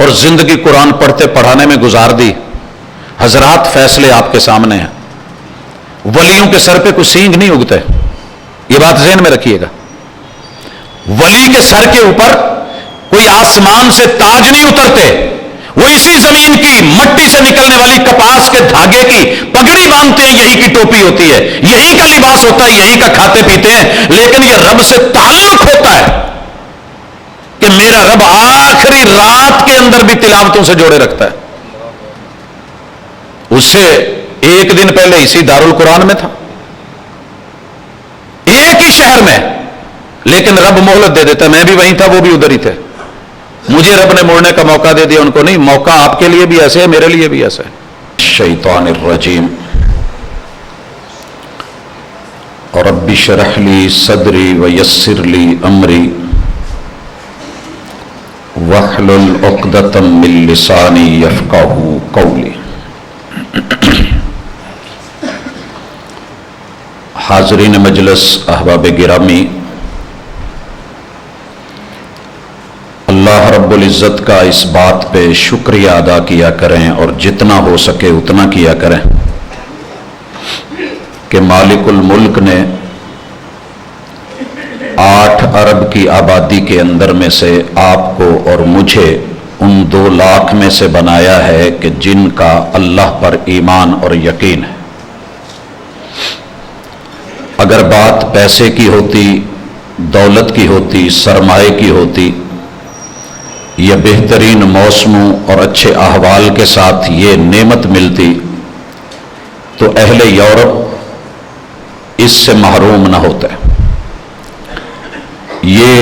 اور زندگی قرآن پڑھتے پڑھانے میں گزار دی. حضرات فیصلے آپ کے سامنے ہیں. ولیوں کے سر پہ کوئی سینگ نہیں اگتے، یہ بات ذہن میں رکھیے گا. ولی کے سر کے اوپر کوئی آسمان سے تاج نہیں اترتے، وہ اسی زمین کی مٹی سے نکلنے والی کپاس کے دھاگے کی پگڑی باندھتے ہیں، یہی کی ٹوپی ہوتی ہے، یہی کا لباس ہوتا ہے، یہی کا کھاتے پیتے ہیں. لیکن یہ رب سے تعلق ہوتا ہے کہ میرا رب آخری رات کے اندر بھی تلاوتوں سے جوڑے رکھتا ہے. اس سے ایک دن پہلے اسی دارالقرآن میں تھا، ایک ہی شہر میں، لیکن رب مہلت دے دیتا. میں بھی وہیں تھا، وہ بھی ادھر ہی تھے. مجھے رب نے مڑنے کا موقع دے دیا، ان کو نہیں. موقع آپ کے لیے بھی ایسے ہے، میرے لیے بھی ایسا ہے. شیطان الرجیم. رب اشرح لی صدری ویسر لی امری واحلل عقدۃ من لسانی یفقہوا قولی. حاضرین مجلس، احباب گرامی، اللہ رب العزت کا اس بات پہ شکریہ ادا کیا کریں اور جتنا ہو سکے اتنا کیا کریں کہ مالک الملک نے 8 ارب کی آبادی کے اندر میں سے آپ کو اور مجھے ان 2 لاکھ میں سے بنایا ہے کہ جن کا اللہ پر ایمان اور یقین ہے. اگر بات پیسے کی ہوتی، دولت کی ہوتی، سرمایہ کی ہوتی، یا بہترین موسموں اور اچھے احوال کے ساتھ یہ نعمت ملتی، تو اہل یورپ اس سے محروم نہ ہوتے. یہ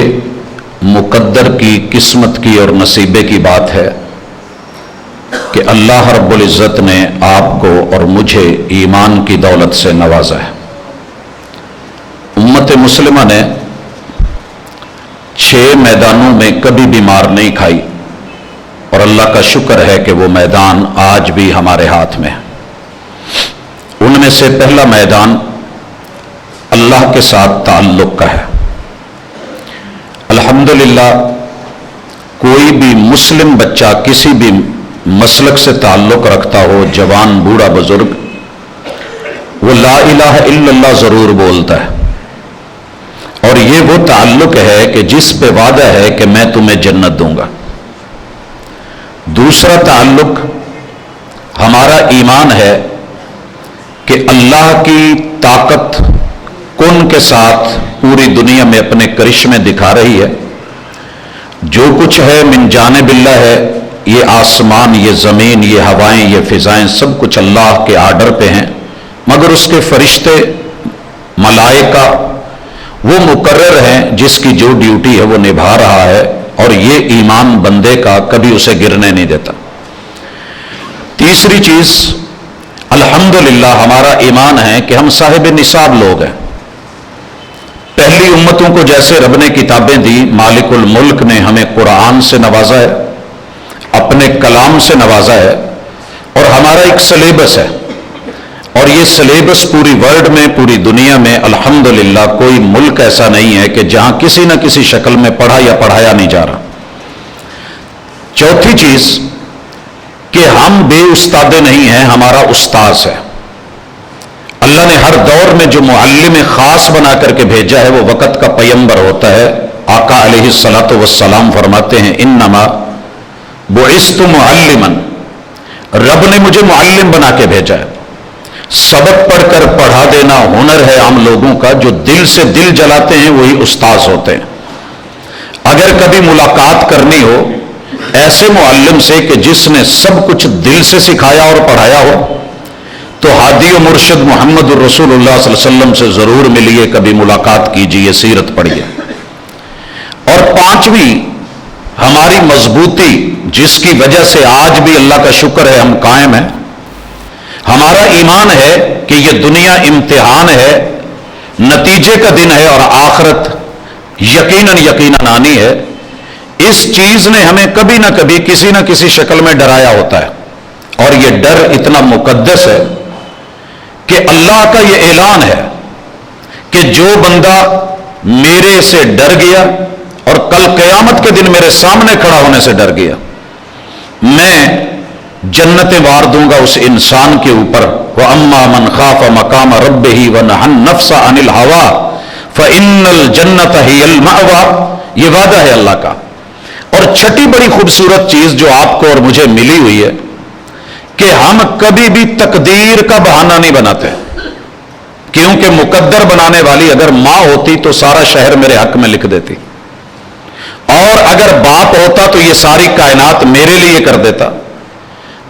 مقدر کی، قسمت کی اور نصیبے کی بات ہے کہ اللہ رب العزت نے آپ کو اور مجھے ایمان کی دولت سے نوازا ہے. امت مسلمہ نے 6 میدانوں میں کبھی بھی مار نہیں کھائی، اور اللہ کا شکر ہے کہ وہ میدان آج بھی ہمارے ہاتھ میں ہے. ان میں سے پہلا میدان اللہ کے ساتھ تعلق کا ہے. الحمدللہ کوئی بھی مسلم بچہ کسی بھی مسلک سے تعلق رکھتا ہو، جوان بوڑھا بزرگ، وہ لا الہ الا اللہ ضرور بولتا ہے. اور یہ وہ تعلق ہے کہ جس پہ وعدہ ہے کہ میں تمہیں جنت دوں گا. دوسرا تعلق ہمارا ایمان ہے کہ اللہ کی طاقت کن کے ساتھ پوری دنیا میں اپنے کرشمے دکھا رہی ہے. جو کچھ ہے من جانب اللہ ہے. یہ آسمان، یہ زمین، یہ ہوائیں، یہ فضائیں، سب کچھ اللہ کے آرڈر پہ ہیں، مگر اس کے فرشتے، ملائکہ وہ مقرر ہیں جس کی جو ڈیوٹی ہے وہ نبھا رہا ہے، اور یہ ایمان بندے کا کبھی اسے گرنے نہیں دیتا. تیسری چیز الحمدللہ ہمارا ایمان ہے کہ ہم صاحب نصاب لوگ ہیں. پہلی امتوں کو جیسے رب نے کتابیں دی، مالک الملک نے ہمیں قرآن سے نوازا ہے، اپنے کلام سے نوازا ہے، اور ہمارا ایک سلیبس ہے. اور یہ سلیبس پوری ورلڈ میں، پوری دنیا میں الحمدللہ کوئی ملک ایسا نہیں ہے کہ جہاں کسی نہ کسی شکل میں پڑھا یا پڑھایا نہیں جا رہا. چوتھی چیز کہ ہم بے استاد نہیں ہیں، ہمارا استاذ ہے. اللہ نے ہر دور میں جو معلم خاص بنا کر کے بھیجا ہے وہ وقت کا پیمبر ہوتا ہے. آقا علیہ الصلاۃ والسلام فرماتے ہیں انما بعثت معلما، رب نے مجھے معلم بنا کے بھیجا ہے. سبق پڑھ کر پڑھا دینا ہنر ہے عام لوگوں کا، جو دل سے دل جلاتے ہیں وہی استاذ ہوتے ہیں. اگر کبھی ملاقات کرنی ہو ایسے معلم سے کہ جس نے سب کچھ دل سے سکھایا اور پڑھایا ہو، تو ہادی و مرشد محمد الرسول اللہ صلی اللہ علیہ وسلم سے ضرور ملیے، کبھی ملاقات کیجیے، سیرت پڑھیے. اور پانچویں ہماری مضبوطی، جس کی وجہ سے آج بھی اللہ کا شکر ہے ہم قائم ہیں، ہمارا ایمان ہے کہ یہ دنیا امتحان ہے، نتیجے کا دن ہے، اور آخرت یقیناً آنی ہے. اس چیز نے ہمیں کبھی نہ کبھی کسی نہ کسی شکل میں ڈرایا ہوتا ہے، اور یہ ڈر اتنا مقدس ہے کہ اللہ کا یہ اعلان ہے کہ جو بندہ میرے سے ڈر گیا اور کل قیامت کے دن میرے سامنے کھڑا ہونے سے ڈر گیا، میں جنتیں وار دوں گا اس انسان کے اوپر. وَأَمَّا مَنْ خَافَ مَقَامَ رَبِّهِ وَنَهَى النَّفْسَ عَنِ الْهَوَىٰ فَإِنَّ الْجَنَّةَ هِيَ الْمَأْوَىٰ. یہ وعدہ ہے اللہ کا. اور چھٹی بڑی خوبصورت چیز جو آپ کو اور مجھے ملی ہوئی ہے کہ ہم کبھی بھی تقدیر کا بہانہ نہیں بناتے، کیونکہ مقدر بنانے والی اگر ماں ہوتی تو سارا شہر میرے حق میں لکھ دیتی، اور اگر باپ ہوتا تو یہ ساری کائنات میرے لیے کر دیتا.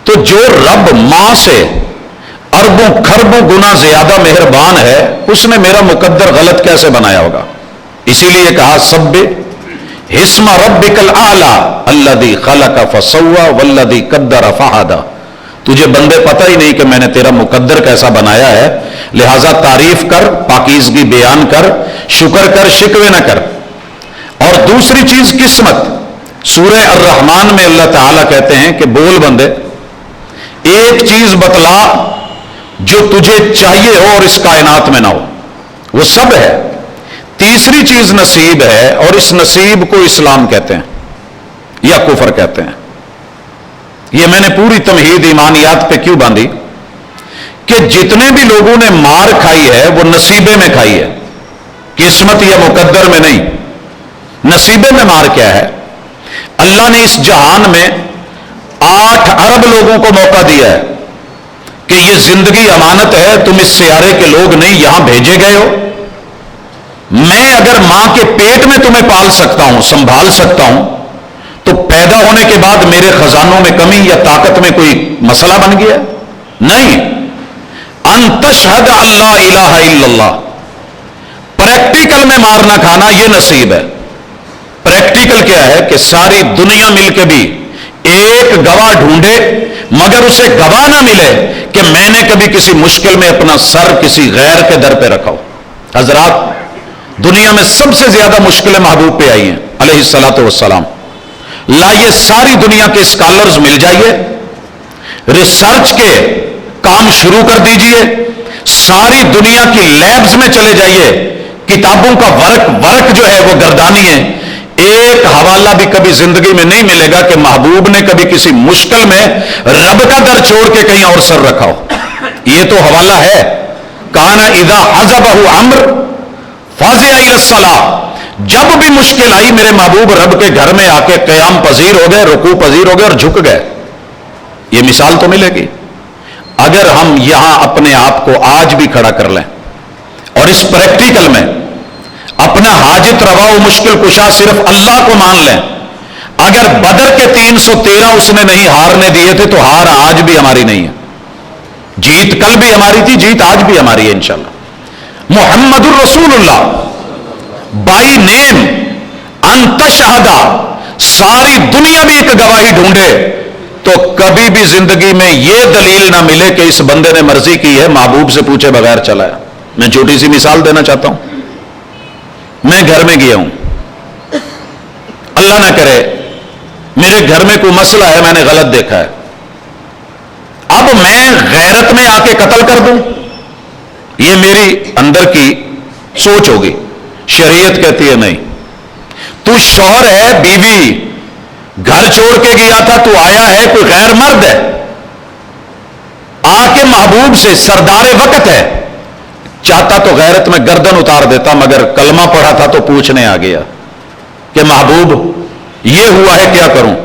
تو جو رب ماں سے اربوں کھربوں گنا زیادہ مہربان ہے، اس نے میرا مقدر غلط کیسے بنایا ہوگا؟ اسی لیے کہا سبح اسم ربک الاعلی الذی خلق فسوی والذی قدر فہدی. تجھے بندے پتہ ہی نہیں کہ میں نے تیرا مقدر کیسا بنایا ہے، لہذا تعریف کر، پاکیزگی بیان کر، شکر کر، شکوے نہ کر. اور دوسری چیز قسمت. سورہ الرحمن میں اللہ تعالیٰ کہتے ہیں کہ بول بندے ایک چیز بتلا جو تجھے چاہیے ہو اور اس کائنات میں نہ ہو، وہ سب ہے. تیسری چیز نصیب ہے، اور اس نصیب کو اسلام کہتے ہیں یا کفر کہتے ہیں. یہ میں نے پوری تمہید ایمانیات پہ کیوں باندھی کہ جتنے بھی لوگوں نے مار کھائی ہے وہ نصیبے میں کھائی ہے، قسمت یا مقدر میں نہیں. نصیبے میں مار کیا ہے؟ اللہ نے اس جہان میں 8 ارب لوگوں کو موقع دیا ہے کہ یہ زندگی امانت ہے، تم اس سیارے کے لوگ نہیں، یہاں بھیجے گئے ہو. میں اگر ماں کے پیٹ میں تمہیں پال سکتا ہوں، سنبھال سکتا ہوں، تو پیدا ہونے کے بعد میرے خزانوں میں کمی یا طاقت میں کوئی مسئلہ بن گیا؟ نہیں. ان تشہد اللہ الہ الا اللہ. پریکٹیکل میں مارنا کھانا یہ نصیب ہے. پریکٹیکل کیا ہے کہ ساری دنیا مل کے بھی ایک گواہ ڈھونڈے مگر اسے گواہ نہ ملے کہ میں نے کبھی کسی مشکل میں اپنا سر کسی غیر کے در پہ رکھا ہو. حضرات، دنیا میں سب سے زیادہ مشکلیں محبوب پہ آئی ہیں علیہ الصلوۃ والسلام. لائیے ساری دنیا کے اسکالرز مل جائیے، ریسرچ کے کام شروع کر دیجئے، ساری دنیا کی لیبز میں چلے جائیے، کتابوں کا ورق جو ہے وہ گردانی ہے. ایک حوالہ بھی کبھی زندگی میں نہیں ملے گا کہ محبوب نے کبھی کسی مشکل میں رب کا در چھوڑ کے کہیں اور سر رکھا ہو. یہ تو حوالہ ہے. کان اذا حزبہ امر فازع الی الصلاۃ. جب بھی مشکل آئی میرے محبوب رب کے گھر میں آ کے قیام پذیر ہو گئے، رکوع پذیر ہو گئے اور جھک گئے. یہ مثال تو ملے گی. اگر ہم یہاں اپنے آپ کو آج بھی کھڑا کر لیں اور اس پریکٹیکل میں اپنا حاجت روا و مشکل کشا صرف اللہ کو مان لیں. اگر بدر کے 313 اس نے نہیں ہارنے دیے تھے تو ہار آج بھی ہماری نہیں ہے. جیت کل بھی ہماری تھی، جیت آج بھی ہماری ہے انشاءاللہ. محمد الرسول اللہ بائی نیم ان تشہدا. ساری دنیا بھی ایک گواہی ڈھونڈے تو کبھی بھی زندگی میں یہ دلیل نہ ملے کہ اس بندے نے مرضی کی ہے محبوب سے پوچھے بغیر چلایا. میں چھوٹی سی مثال دینا چاہتا ہوں. میں گھر میں گیا ہوں، اللہ نہ کرے میرے گھر میں کوئی مسئلہ ہے، میں نے غلط دیکھا ہے. اب میں غیرت میں آ کے قتل کر دوں؟ یہ میری اندر کی سوچ ہوگی. شریعت کہتی ہے نہیں. تو شوہر ہے، بیوی گھر چھوڑ کے گیا تھا، تو آیا ہے، کوئی غیر مرد ہے، آ کے محبوب سے سردار وقت ہے، چاہتا تو غیرت میں گردن اتار دیتا، مگر کلمہ پڑھا تھا تو پوچھنے آ گیا کہ محبوب یہ ہوا ہے، کیا کروں؟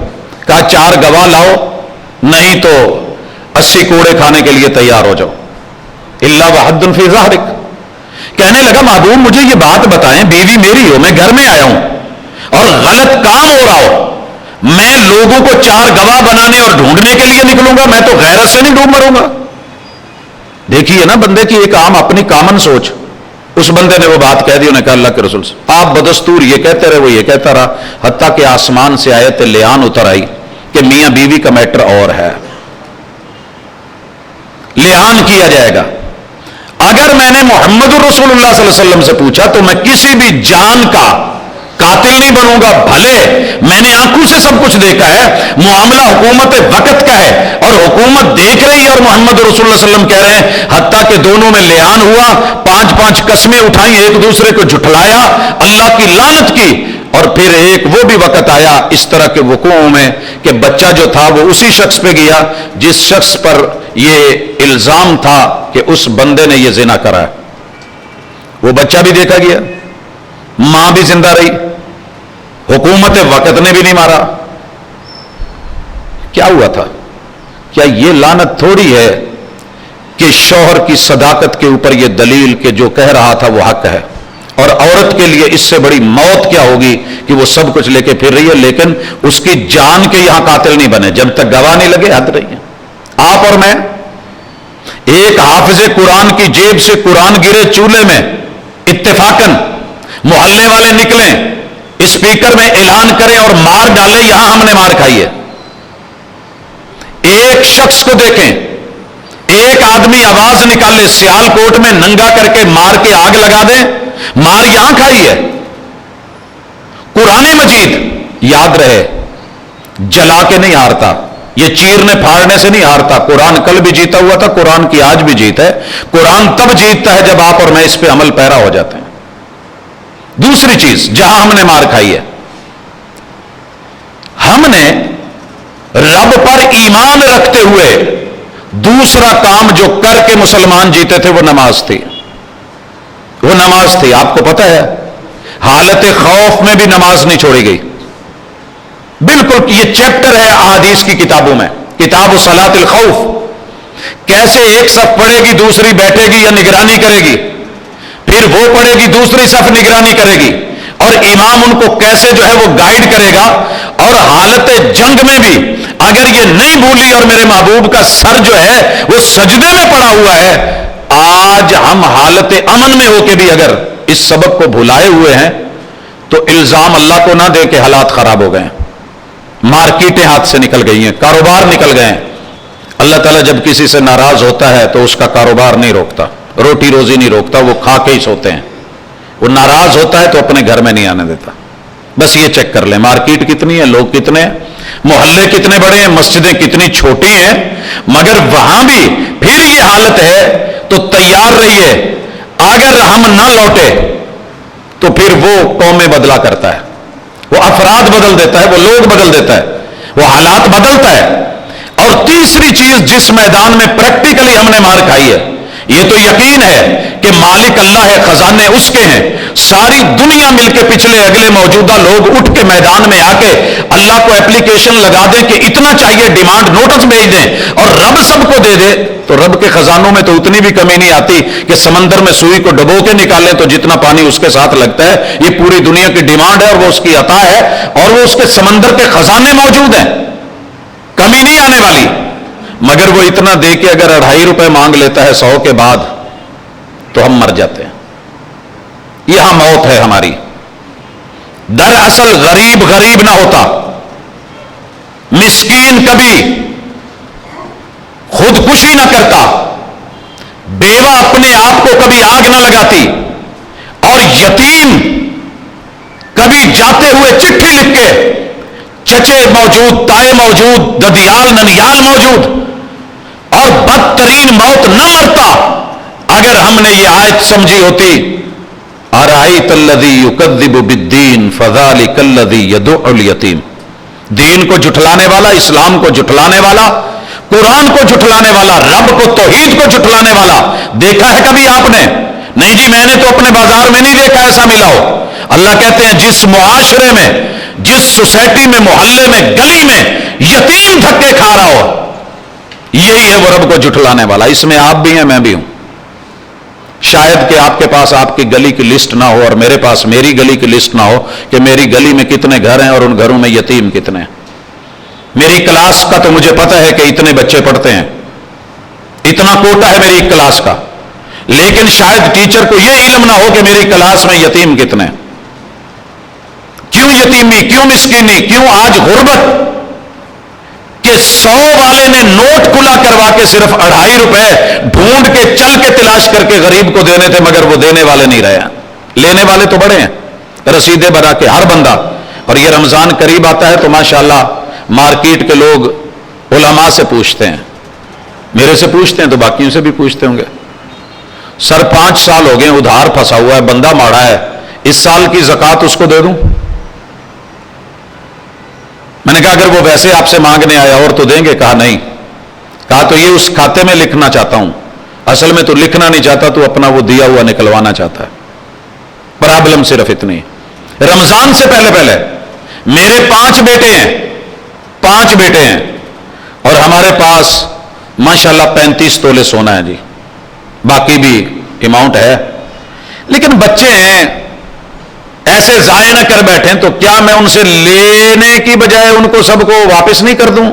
کہا 4 گواہ لاؤ، نہیں تو 80 کوڑے کھانے کے لیے تیار ہو جاؤ. الا وحد فی ظہرک. کہنے لگا محبوب مجھے یہ بات بتائیں، بیوی میری ہو، میں گھر میں آیا ہوں اور غلط کام ہو رہا ہو، میں لوگوں کو 4 گواہ بنانے اور ڈھونڈنے کے لیے نکلوں گا؟ میں تو غیرت سے نہیں ڈوب مروں گا. دیکھیے نا بندے کی ایک عام اپنی کامن سوچ. اس بندے نے وہ بات کہہ دی، انہوں نے کہا اللہ کے رسول سے آپ بدستور یہ کہتے رہے، وہ یہ کہتا رہا، حتیٰ کہ آسمان سے آیت لیان اتر آئی کہ میاں بیوی کا میٹر اور ہے، لیان کیا جائے گا. اگر میں نے محمد الرسول اللہ صلی اللہ علیہ وسلم سے پوچھا تو میں کسی بھی جان کا قاتل نہیں بنوں گا. بھلے میں نے آنکھوں سے سب کچھ دیکھا ہے، معاملہ حکومت وقت کا ہے اور حکومت دیکھ رہی ہے اور محمد رسول اللہ علیہ وسلم کہہ رہے ہیں، حتیٰ کہ دونوں میں لیان ہوا، 5 قسمیں اٹھائیں، ایک دوسرے کو جھٹلایا، اللہ کی لعنت کی اور پھر ایک وہ بھی وقت آیا اس طرح کے وقوعوں میں کہ بچہ جو تھا وہ اسی شخص پہ گیا جس شخص پر یہ الزام تھا کہ اس بندے نے یہ زنا کرا ہے. وہ بچہ بھی دیکھا گیا, ماں بھی زندہ رہی, حکومت وقت نے بھی نہیں مارا. کیا ہوا تھا؟ کیا یہ لعنت تھوڑی ہے کہ شوہر کی صداقت کے اوپر یہ دلیل کہ جو کہہ رہا تھا وہ حق ہے, اور عورت کے لیے اس سے بڑی موت کیا ہوگی کہ وہ سب کچھ لے کے پھر رہی ہے لیکن اس کی جان کے یہاں قاتل نہیں بنے جب تک گواہ نہیں لگے, حد رہی ہے. آپ اور میں, ایک حافظ قرآن کی جیب سے قرآن گرے چولہے میں اتفاقاً, محلے والے نکلیں اسپیکر میں اعلان کریں اور مار ڈالیں, یہاں ہم نے مار کھائی ہے. ایک شخص کو دیکھیں, ایک آدمی آواز نکالے سیال کوٹ میں ننگا کر کے مار کے آگ لگا دیں, مار یہاں کھائی ہے. قرآن مجید یاد رہے جلا کے نہیں ہارتا, یہ چیرنے پھاڑنے سے نہیں ہارتا. قرآن کل بھی جیتا ہوا تھا, قرآن کی آج بھی جیت ہے. قرآن تب جیتتا ہے جب آپ اور میں اس پہ عمل پیرا ہو جاتے ہیں. دوسری چیز جہاں ہم نے مار کھائی ہے, ہم نے رب پر ایمان رکھتے ہوئے دوسرا کام جو کر کے مسلمان جیتے تھے وہ نماز تھی. وہ نماز تھی. آپ کو پتہ ہے حالت خوف میں بھی نماز نہیں چھوڑی گئی. بالکل یہ چیپٹر ہے احادیث کی کتابوں میں, کتاب صلاۃ الخوف. کیسے ایک صف پڑھے گی دوسری بیٹھے گی یا نگرانی کرے گی, پھر وہ پڑھے گی دوسری صف نگرانی کرے گی, اور امام ان کو کیسے جو ہے وہ گائیڈ کرے گا. اور حالت جنگ میں بھی اگر یہ نہیں بھولی اور میرے محبوب کا سر جو ہے وہ سجدے میں پڑا ہوا ہے, آج ہم حالت امن میں ہو کے بھی اگر اس سبق کو بھلائے ہوئے ہیں تو الزام اللہ کو نہ دے کہ حالات خراب ہو گئے ہیں, مارکیٹیں ہاتھ سے نکل گئی ہیں, کاروبار نکل گئے ہیں. اللہ تعالیٰ جب کسی سے ناراض ہوتا ہے تو اس کا کاروبار نہیں روکتا, روٹی روزی نہیں روکتا, وہ کھا کے ہی سوتے ہیں. وہ ناراض ہوتا ہے تو اپنے گھر میں نہیں آنے دیتا. بس یہ چیک کر لیں مارکیٹ کتنی ہے, لوگ کتنے ہیں, محلے کتنے بڑے ہیں, مسجدیں کتنی چھوٹی ہیں, مگر وہاں بھی پھر یہ حالت ہے تو تیار رہیے. اگر ہم نہ لوٹے تو پھر وہ قومیں بدلا کرتا ہے, وہ افراد بدل دیتا ہے, وہ لوگ بدل دیتا ہے, وہ حالات بدلتا ہے. اور تیسری چیز جس میدان میں پریکٹیکلی ہم نے مار کھائی ہے, یہ تو یقین ہے کہ مالک اللہ ہے, خزانے اس کے ہیں. ساری دنیا مل کے پچھلے اگلے موجودہ لوگ اٹھ کے میدان میں آ کے اللہ کو اپلیکیشن لگا دیں کہ اتنا چاہیے, ڈیمانڈ نوٹس بھیج دیں, اور رب سب کو دے دے, تو رب کے خزانوں میں تو اتنی بھی کمی نہیں آتی کہ سمندر میں سوئی کو ڈبو کے نکالیں تو جتنا پانی اس کے ساتھ لگتا ہے. یہ پوری دنیا کی ڈیمانڈ ہے اور وہ اس کی عطا ہے, اور وہ اس کے سمندر کے خزانے موجود ہیں, کمی نہیں آنے والی. مگر وہ اتنا دے کے اگر 2.5 روپے مانگ لیتا ہے 100 کے بعد تو ہم مر جاتے ہیں. یہاں موت ہے ہماری. دراصل غریب غریب نہ ہوتا, مسکین کبھی خودکشی نہ کرتا, بیوہ اپنے آپ کو کبھی آگ نہ لگاتی, اور یتیم کبھی جاتے ہوئے چٹھی لکھ کے, چچے موجود, تائے موجود, ددیال ننیال موجود, اور بدترین موت نہ مرتا اگر ہم نے یہ آیت سمجھی ہوتی, ارأیت الذی یکذب بالدین فذلک الذی یدع الیتیم. دین کو جھٹلانے والا, اسلام کو جھٹلانے والا, قرآن کو جھٹلانے والا, رب کو توحید کو جھٹلانے والا دیکھا ہے کبھی آپ نے؟ نہیں جی, میں نے تو اپنے بازار میں نہیں دیکھا ایسا ملا ہو. اللہ کہتے ہیں جس معاشرے میں, جس سوسائٹی میں, محلے میں, گلی میں یتیم دھکے کھا رہا ہو, یہی ہے وہ رب کو جھٹلانے والا. اس میں آپ بھی ہیں, میں بھی ہوں. شاید کہ آپ کے پاس آپ کی گلی کی لسٹ نہ ہو اور میرے پاس میری گلی کی لسٹ نہ ہو کہ میری گلی میں کتنے گھر ہیں اور ان گھروں میں یتیم کتنے ہیں. میری کلاس کا تو مجھے پتا ہے کہ اتنے بچے پڑھتے ہیں, اتنا کوٹا ہے میری کلاس کا, لیکن شاید ٹیچر کو یہ علم نہ ہو کہ میری کلاس میں یتیم کتنے. کیوں یتیمی, کیوں مسکینی, کیوں آج غربت؟ کہ 100 والے نے نوٹ کھلا کروا کے صرف 2.5 روپے ڈھونڈ کے چل کے تلاش کر کے غریب کو دینے تھے, مگر وہ دینے والے نہیں رہے ہیں. لینے والے تو بڑے ہیں, رسیدیں بنا کے ہر بندہ. اور یہ رمضان قریب آتا ہے تو ماشاءاللہ مارکیٹ کے لوگ علماء سے پوچھتے ہیں, میرے سے پوچھتے ہیں تو باقیوں سے بھی پوچھتے ہوں گے. سر 5 سال ہو گئے ادھار پھنسا ہوا ہے, بندہ ماڑا ہے, اس سال کی زکوٰۃ اس کو دے دوں؟ میں نے کہا اگر وہ ویسے آپ سے مانگنے آیا اور تو دیں گے؟ کہا نہیں. کہا تو یہ اس کھاتے میں لکھنا چاہتا ہوں. اصل میں تو لکھنا نہیں چاہتا، تو اپنا وہ دیا ہوا نکلوانا چاہتا ہے. پرابلم صرف اتنی. رمضان سے پہلے میرے 5 بیٹے ہیں، 5 بیٹے ہیں، اور ہمارے پاس ماشاءاللہ 35 تولے سونا ہے جی. باقی بھی اماؤنٹ ہے، لیکن بچے ہیں ایسے ضائع نہ کر بیٹھیں. تو کیا میں ان سے لینے کی بجائے ان کو سب کو واپس نہیں کر دوں؟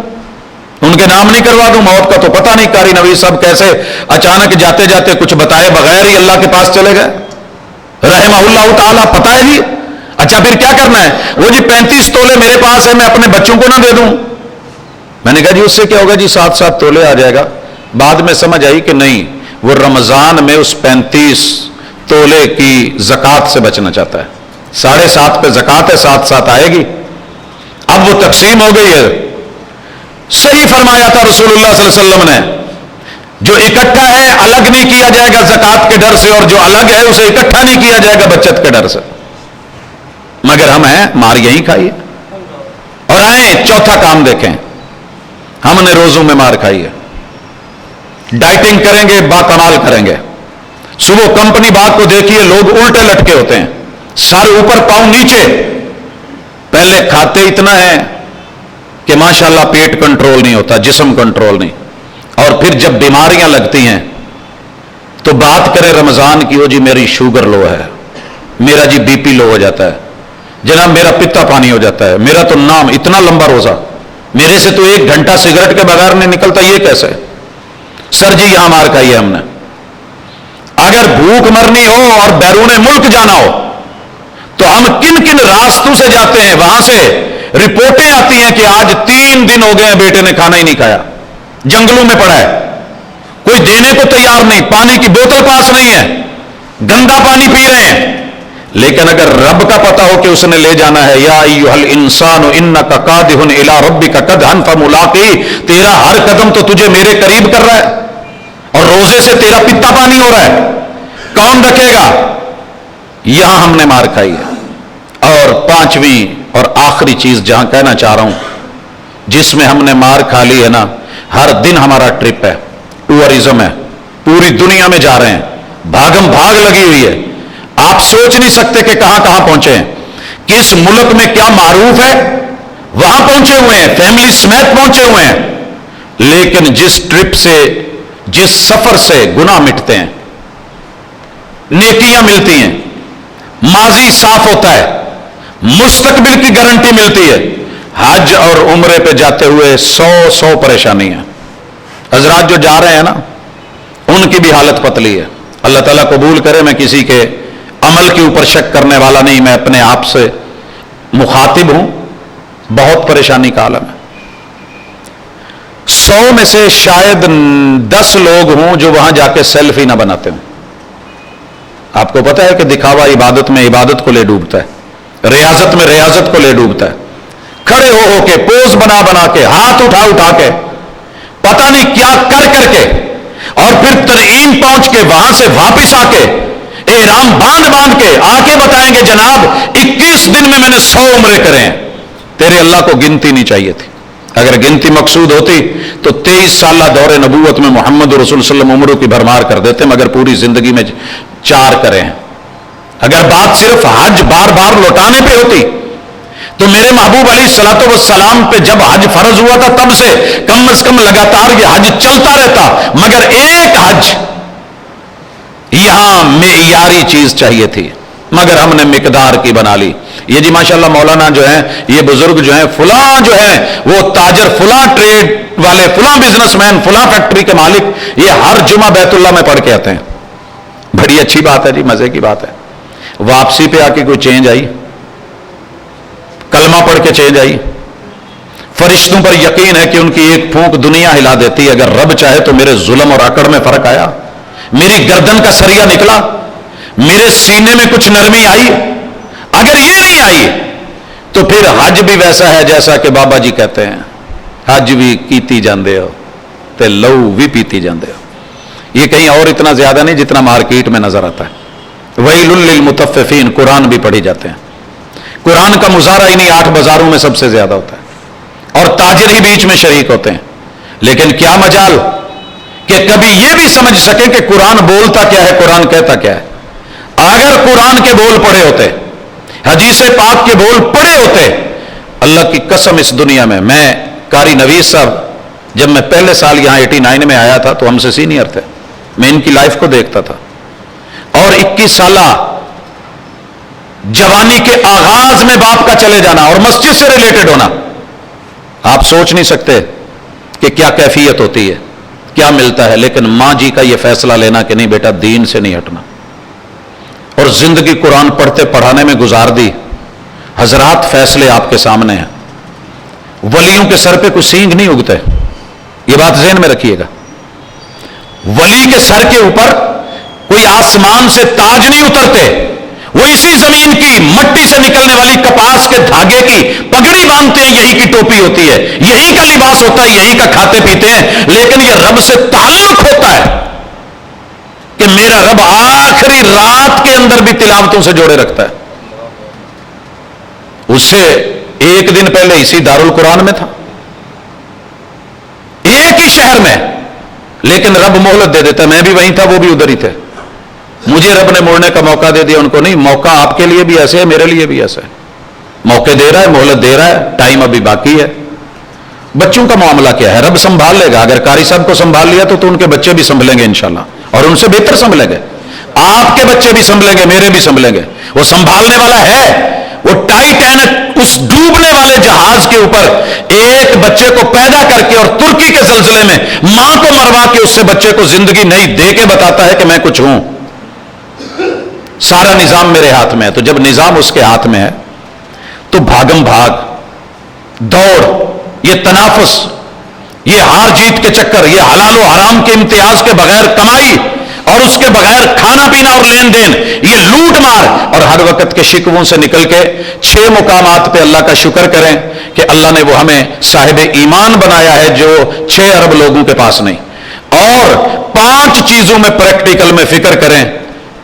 ان کے نام نہیں کروا دوں؟ موت کا تو پتہ نہیں. قاری نویس صاحب کیسے اچانک جاتے جاتے کچھ بتائے بغیر ہی اللہ کے پاس چلے گئے رحمہ اللہ تعالیٰ. پتہ ہے جی. اچھا پھر کیا کرنا ہے؟ وہ جی 35 تولے میرے پاس ہے، میں اپنے بچوں کو نہ دے دوں؟ میں نے کہا جی اس سے کیا ہوگا جی، 7 تولے آ جائے گا. بعد میں سمجھ آئی کہ نہیں، وہ رمضان میں اس 35 تولے کی زکوٰۃ سے بچنا چاہتا ہے. 7.5 پہ زکوٰۃ ہے، 7 آئے گی. اب وہ تقسیم ہو گئی ہے. صحیح فرمایا تھا رسول اللہ صلی اللہ علیہ وسلم نے، جو اکٹھا ہے الگ نہیں کیا جائے گا زکوٰۃ کے ڈر سے، اور جو الگ ہے اسے اکٹھا نہیں کیا جائے گا بچت کے ڈر سے. مگر ہم ہیں مار یہی کھائی ہے. اور آئیں چوتھا کام دیکھیں، ہم نے روزوں میں مار کھائی ہے. ڈائٹنگ کریں گے، با کمال کریں گے. صبح کمپنی باغ کو دیکھیے، لوگ الٹے لٹکے ہوتے ہیں، سر اوپر پاؤں نیچے. پہلے کھاتے اتنا ہے کہ ماشاءاللہ پیٹ کنٹرول نہیں ہوتا، جسم کنٹرول نہیں. اور پھر جب بیماریاں لگتی ہیں تو بات کریں رمضان کی، ہو جی میری شوگر لو ہے، میرا جی بی پی لو ہو جاتا ہے، جناب میرا پتا پانی ہو جاتا ہے، میرا تو نام اتنا لمبا روزہ، میرے سے تو 1 گھنٹہ سگریٹ کے بغیر نہیں نکلتا، یہ کیسے؟ سر جی یہاں مار کھائی ہے ہم نے. اگر بھوک مرنی ہو اور بیرون ملک جانا ہو تو ہم کن کن راستوں سے جاتے ہیں. وہاں سے رپورٹیں آتی ہیں کہ آج 3 دن ہو گئے ہیں بیٹے نے کھانا ہی نہیں کھایا، جنگلوں میں پڑا ہے، کوئی دینے کو تیار نہیں، پانی کی بوتل پاس نہیں ہے، گندا پانی پی رہے ہیں. لیکن اگر رب کا پتہ ہو کہ اس نے لے جانا ہے، یا ایھا الانسان انک قادح الی ربک قدحا فملاقی، تیرا ہر قدم تو تجھے میرے قریب کر رہا ہے، اور روزے سے تیرا پتا پانی ہو رہا ہے، کون رکھے گا؟ یہاں ہم نے مار کھائی ہے. اور 5ویں اور آخری چیز جہاں کہنا چاہ رہا ہوں، جس میں ہم نے مار کھا لی ہے نا، ہر دن ہمارا ٹرپ ہے، ٹورزم ہے، پوری دنیا میں جا رہے ہیں، بھاگم بھاگ لگی ہوئی ہے. آپ سوچ نہیں سکتے کہ کہاں کہاں پہنچے ہیں، کس ملک میں کیا معروف ہے وہاں پہنچے ہوئے ہیں، فیملی سمیت پہنچے ہوئے ہیں. لیکن جس ٹرپ سے، جس سفر سے گناہ مٹتے ہیں، نیکیاں ملتی ہیں، ماضی صاف ہوتا ہے، مستقبل کی گارنٹی ملتی ہے. حج اور عمرے پہ جاتے ہوئے 100 پریشانی ہے. حضرات جو جا رہے ہیں نا، ان کی بھی حالت پتلی ہے. اللہ تعالیٰ قبول کرے. میں کسی کے عمل کے اوپر شک کرنے والا نہیں، میں اپنے آپ سے مخاطب ہوں. بہت پریشانی کا عالم ہے. 100 میں سے شاید 10 لوگ ہوں جو وہاں جا کے سیلفی نہ بناتے ہوں. آپ کو پتا ہے کہ دکھاوا عبادت میں عبادت کو لے ڈوبتا ہے، ریاضت میں ریاضت کو لے ڈوبتا ہے. کھڑے ہو کے، پوز بنا بنا کے، ہاتھ اٹھا کے، پتہ نہیں کیا کر کے، اور پھر ترعین پہنچ کے وہاں سے واپس آ کے احرام باندھ کے آ کے بتائیں گے جناب 21 دن میں نے 100 عمرے کرے ہیں. تیرے اللہ کو گنتی نہیں چاہیے تھی. اگر گنتی مقصود ہوتی تو 23 سالہ دور نبوت میں محمد رسول صلی اللہ علیہ وسلم عمروں کی بھرمار کر دیتے، مگر پوری زندگی میں 4 کرے ہیں. اگر بات صرف حج بار بار لوٹانے پہ ہوتی تو میرے محبوب علیہ الصلوۃ والسلام پہ جب حج فرض ہوا تھا تب سے کم از کم لگاتار یہ حج چلتا رہتا. مگر ایک حج یہاں معیاری چیز چاہیے تھی، مگر ہم نے مقدار کی بنا لی. یہ جی ماشاءاللہ مولانا جو ہیں، یہ بزرگ جو ہیں، فلاں جو ہیں وہ تاجر، فلاں ٹریڈ والے، فلاں بزنس مین، فلاں فیکٹری کے مالک، یہ ہر جمعہ بیت اللہ میں پڑھ کے آتے ہیں. بڑی اچھی بات ہے جی، مزے کی بات ہے. واپسی پہ آ کے کوئی چینج آئی؟ کلمہ پڑھ کے چینج آئی؟ فرشتوں پر یقین ہے کہ ان کی ایک پھونک دنیا ہلا دیتی ہے. اگر رب چاہے تو میرے ظلم اور اکڑ میں فرق آیا؟ میری گردن کا سریا نکلا؟ میرے سینے میں کچھ نرمی آئی؟ اگر یہ نہیں آئی تو پھر حج بھی ویسا ہے جیسا کہ بابا جی کہتے ہیں، حج بھی کیتی جاندے ہو تے لو بھی پیتی جاندے ہو. یہ کہیں اور اتنا زیادہ نہیں جتنا مارکیٹ میں نظر آتا ہے. ویل للمطففین قرآن بھی پڑھی جاتے ہیں. قرآن کا مظاہرہ انہی 8 بازاروں میں سب سے زیادہ ہوتا ہے. تاجر ہی بیچ میں شریک ہوتے ہیں. لیکن کیا مجال کہ کبھی یہ بھی سمجھ سکے کہ قرآن بولتا کیا ہے, قرآن کہتا کیا ہے. اگر قرآن کے بول پڑے ہوتے, حدیث پاک کے بول پڑے ہوتے, اللہ کی قسم اس دنیا میں قاری نویس صاحب جب میں پہلے سال یہاں 89 میں آیا تھا تو ہم سے سینئر تھے, میں ان کی لائف کو دیکھتا تھا, اور 21 سالہ جوانی کے آغاز میں باپ کا چلے جانا اور مسجد سے ریلیٹڈ ہونا, آپ سوچ نہیں سکتے کہ کیا کیفیت ہوتی ہے, کیا ملتا ہے. لیکن ماں جی کا یہ فیصلہ لینا کہ نہیں بیٹا دین سے نہیں ہٹنا, اور زندگی قرآن پڑھتے پڑھانے میں گزار دی. حضرات فیصلے آپ کے سامنے ہیں. ولیوں کے سر پہ کوئی سینگ نہیں اگتے, یہ بات ذہن میں رکھیے گا. ولی کے سر کے اوپر کوئی آسمان سے تاج نہیں اترتے, وہ اسی زمین کی مٹی سے نکلنے والی کپاس کے دھاگے کی پگڑی باندھتے ہیں, یہی کی ٹوپی ہوتی ہے, یہی کا لباس ہوتا ہے, یہی کا کھاتے پیتے ہیں. لیکن یہ رب سے تعلق ہوتا ہے کہ میرا رب آخری رات کے اندر بھی تلاوتوں سے جوڑے رکھتا ہے. اس سے ایک دن پہلے اسی دارالقرآن میں تھا, ایک ہی شہر میں, لیکن رب مہلت دے دیتا. میں بھی وہیں تھا, وہ بھی ادھر ہی تھے. مجھے رب نے مڑنے کا موقع دے دیا, ان کو نہیں. موقع آپ کے لیے بھی ایسے ہے, میرے لیے بھی ایسا ہے. موقع دے رہا ہے, مہلت دے رہا ہے, ٹائم ابھی باقی ہے. بچوں کا معاملہ کیا ہے, رب سنبھال لے گا. اگر قاری صاحب کو سنبھال لیا تو ان کے بچے بھی سنبھلیں گے انشاءاللہ, اور ان سے بہتر سنبھلیں گے. آپ کے بچے بھی سنبھلیں گے, میرے بھی سنبھلیں گے. وہ سنبھالنے والا ہے. وہ ٹائٹینک اس ڈوبنے والے جہاز کے اوپر ایک بچے کو پیدا کر کے اور ترکی کے زلزلے میں ماں کو مروا کے اس سے بچے کو زندگی نئی دے کے بتاتا ہے کہ میں کچھ ہوں. سارا نظام میرے ہاتھ میں ہے. تو جب نظام اس کے ہاتھ میں ہے تو بھاگم بھاگ, دوڑ, یہ تنافس, یہ ہار جیت کے چکر, یہ حلال و حرام کے امتیاز کے بغیر کمائی اور اس کے بغیر کھانا پینا اور لین دین, یہ لوٹ مار, اور ہر وقت کے شکووں سے نکل کے 6 مقامات پہ اللہ کا شکر کریں کہ اللہ نے وہ ہمیں صاحب ایمان بنایا ہے جو 6 ارب لوگوں کے پاس نہیں. اور 5 چیزوں میں پریکٹیکل میں فکر کریں,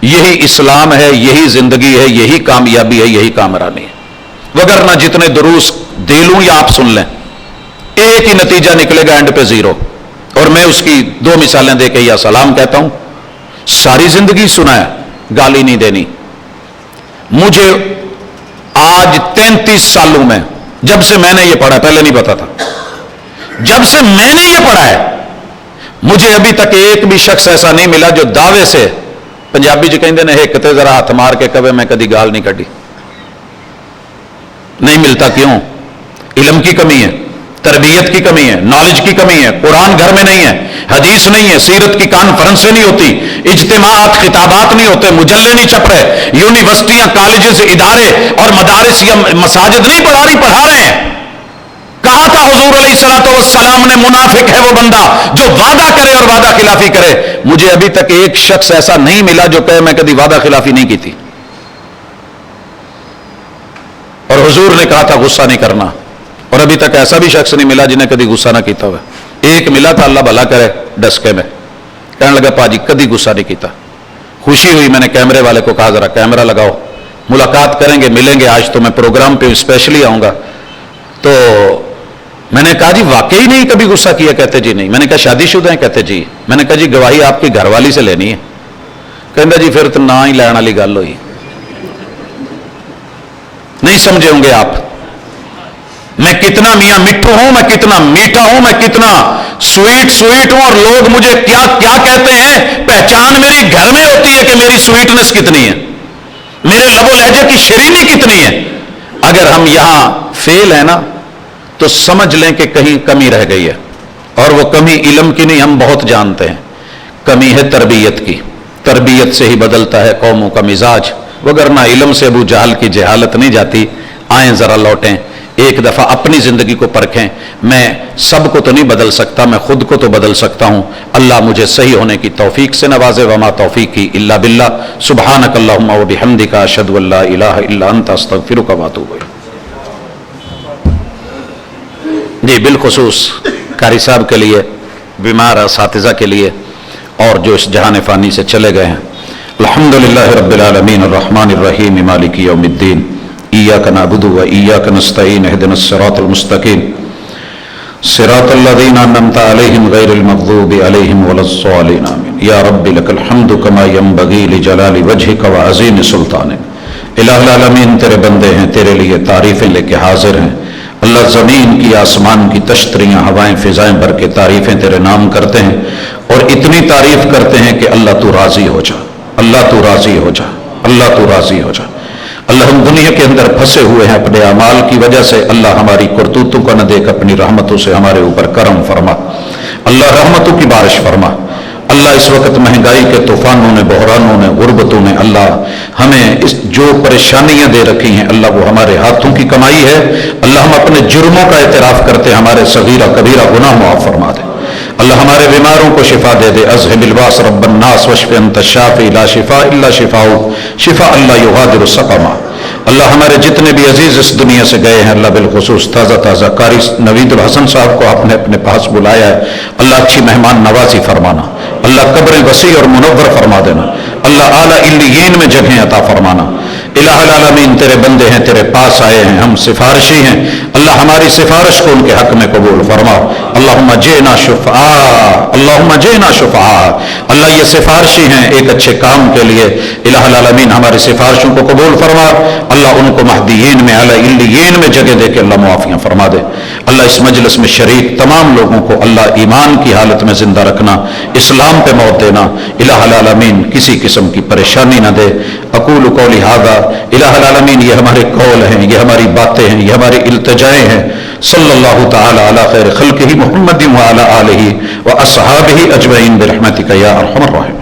یہی اسلام ہے, یہی زندگی ہے, یہی کامیابی ہے, یہی کامرانی ہے. وگرنہ جتنے دروس دے لوں یا آپ سن لیں, ایک ہی نتیجہ نکلے گا, اینڈ پہ 0. اور میں اس کی 2 مثالیں دے کے یا سلام کہتا ہوں. ساری زندگی سنا ہے, گالی نہیں دینی. مجھے آج 33 سالوں میں, جب سے میں نے یہ پڑھا, پہلے نہیں پتا تھا, جب سے میں نے یہ پڑھا ہے, مجھے ابھی تک ایک بھی شخص ایسا نہیں ملا جو دعوے سے, پنجابی جو کہتے ہیں ایک تے ذرا ہاتھ مار کے کبھی میں کدی گال نہیں کٹی. نہیں ملتا. کیوں؟ علم کی کمی ہے, تربیت کی کمی ہے, نالج کی کمی ہے. قرآن گھر میں نہیں ہے, حدیث نہیں ہے, سیرت کی کانفرنسیں نہیں ہوتی, اجتماعات خطابات نہیں ہوتے, مجلے نہیں چھپ رہے, یونیورسٹیاں کالجز ادارے اور مدارس یا مساجد نہیں پڑھا رہے ہیں. کہا تھا حضور علیہ الصلوۃ والسلام نے منافق ہے وہ بندہ جو وعدہ کرے اور وعدہ خلافی کرے. مجھے ابھی تک ایک شخص ایسا نہیں ملا جو کہے میں کبھی وعدہ خلافی نہیں کی تھی. اور حضور نے کہا تھا غصہ نہیں کرنا, اور ابھی تک ایسا بھی شخص نہیں ملا جنہیں کبھی غصہ نہ کیتا ہوا. ایک ملا تھا, اللہ بھلا کرے, ڈسکے میں کہنے لگا پاجی کبھی غصہ نہیں کیتا. خوشی ہوئی, میں نے کیمرے والے کو کہا ذرا کیمرہ لگاؤ, ملاقات کریں گے, ملیں گے. آج تو میں پروگرام پہ اسپیشلی آؤں گا. تو میں نے کہا جی واقعی نہیں کبھی غصہ کیا؟ کہتے جی نہیں. میں نے کہا شادی شدہ ہیں؟ کہتے جی. میں نے کہا جی گواہی آپ کی گھر والی سے لینی ہے. کہتا جی پھر تو نہ ہی لین والی گل ہوئی. نہیں سمجھے ہوں گے آپ میں کتنا میاں مٹھو ہوں, میں کتنا میٹھا ہوں, میں کتنا سویٹ ہوں, اور لوگ مجھے کیا کیا کہتے ہیں. پہچان میری گھر میں ہوتی ہے کہ میری سویٹنس کتنی ہے, میرے لب و لہجے کی شیرینی کتنی ہے. اگر ہم یہاں فیل ہیں نا تو سمجھ لیں کہ کہیں کمی رہ گئی ہے, اور وہ کمی علم کی نہیں, ہم بہت جانتے ہیں. کمی ہے تربیت کی. تربیت سے ہی بدلتا ہے قوموں کا مزاج, وگرنہ علم سے ابو جہل کی جہالت نہیں جاتی. آئیں ذرا لوٹیں, ایک دفعہ اپنی زندگی کو پرکھیں. میں سب کو تو نہیں بدل سکتا, میں خود کو تو بدل سکتا ہوں. اللہ مجھے صحیح ہونے کی توفیق سے نوازے. وما توفیقی الا باللہ. سبحانک اللہم و بحمدک, اشہد ان لا الہ الا انت, استغفرک و اتوب الیک. جی بالخصوص قاری صاحب کے لیے, بیمار اساتذہ کے لیے, اور جو اس جہان فانی سے چلے گئے ہیں. الحمدللہ رب العالمین الرحمن الرحیم مالک یوم الدین. ایاک نعبد و ایاک نستعین اهدنا الصراط المستقیم. صراط الذین انعمت علیہم غیر المغضوب علیہم ولا الضالین. آمین. صراط الذين أنعمت عليهم غير المغضوب عليهم ولا الضالين آمين یا رب لك الحمد كما ينبغي لجلال وجهك وعظيم سلطانك الہ العالمین تیرے بندے ہیں، تیرے لیے تعریفیں لے کے حاضر ہیں۔ اللہ زمین کی آسمان کی تشتریاں ہوائیں فضائیں بھر کے تعریفیں تیرے نام کرتے ہیں، اور اتنی تعریف کرتے ہیں کہ اللہ تو راضی ہو جا، اللہ تو راضی ہو جا، اللہ تو راضی ہو جا۔ اللہ ہم دنیا کے اندر پھنسے ہوئے ہیں اپنے اعمال کی وجہ سے، اللہ ہماری کرتوتوں کو نہ دیکھ، اپنی رحمتوں سے ہمارے اوپر کرم فرما، اللہ رحمتوں کی بارش فرما۔ اللہ اس وقت مہنگائی کے طوفانوں نے، بحرانوں نے، غربتوں نے اللہ ہمیں اس جو پریشانیاں دے رکھی ہیں، اللہ وہ ہمارے ہاتھوں کی کمائی ہے۔ اللہ ہم اپنے جرموں کا اعتراف کرتے ہیں، ہمارے صغیرہ کبیرہ گناہ معاف فرما دے۔ اللہ ہمارے بیماروں کو شفا دے دے۔ اذهب الباس رب الناس واشف انت الشافی لا شفاء الا شفاؤک شفاء لا یغادر سقما۔ اللہ ہمارے جتنے بھی عزیز اس دنیا سے گئے ہیں، اللہ بالخصوص تازہ قاری نوید الحسن صاحب کو آپ نے اپنے پاس بلایا ہے، اللہ اچھی مہمان نوازی فرمانا، اللہ قبریں وسیع اور منور فرما دینا، اللہ اعلیٰ علیین میں جگہیں عطا فرمانا۔ الہ العالمین تیرے بندے ہیں، تیرے پاس آئے ہیں، ہم سفارشی ہیں، اللہ ہماری سفارش کو ان کے حق میں قبول فرما۔ اللہم جئنا شفعاء، اللہم جئنا شفعاء۔ اللہ یہ سفارشی ہیں ایک اچھے کام کے لیے، الہ العالمین ہماری سفارشوں کو قبول فرما۔ اللہ ان کو مہدیین میں، اعلیٰ علیین میں جگہ دے کے اللہ معافیاں فرما دے۔ اللہ اس مجلس میں شریک تمام لوگوں کو اللہ ایمان کی حالت میں زندہ رکھنا، اسلام پہ موت دینا، الہ العالمین کسی قسم کی پریشانی نہ دے۔ اقول قولی ھذا، الہ العالمین یہ ہمارے قول ہیں، یہ ہماری باتیں ہیں، یہ ہماری التجائیں ہیں۔ صلی اللہ تعالی علی خیر خلقہ محمد وعلی آلہ واصحابہ اجمعین برحمتک یا ارحم الراحمین۔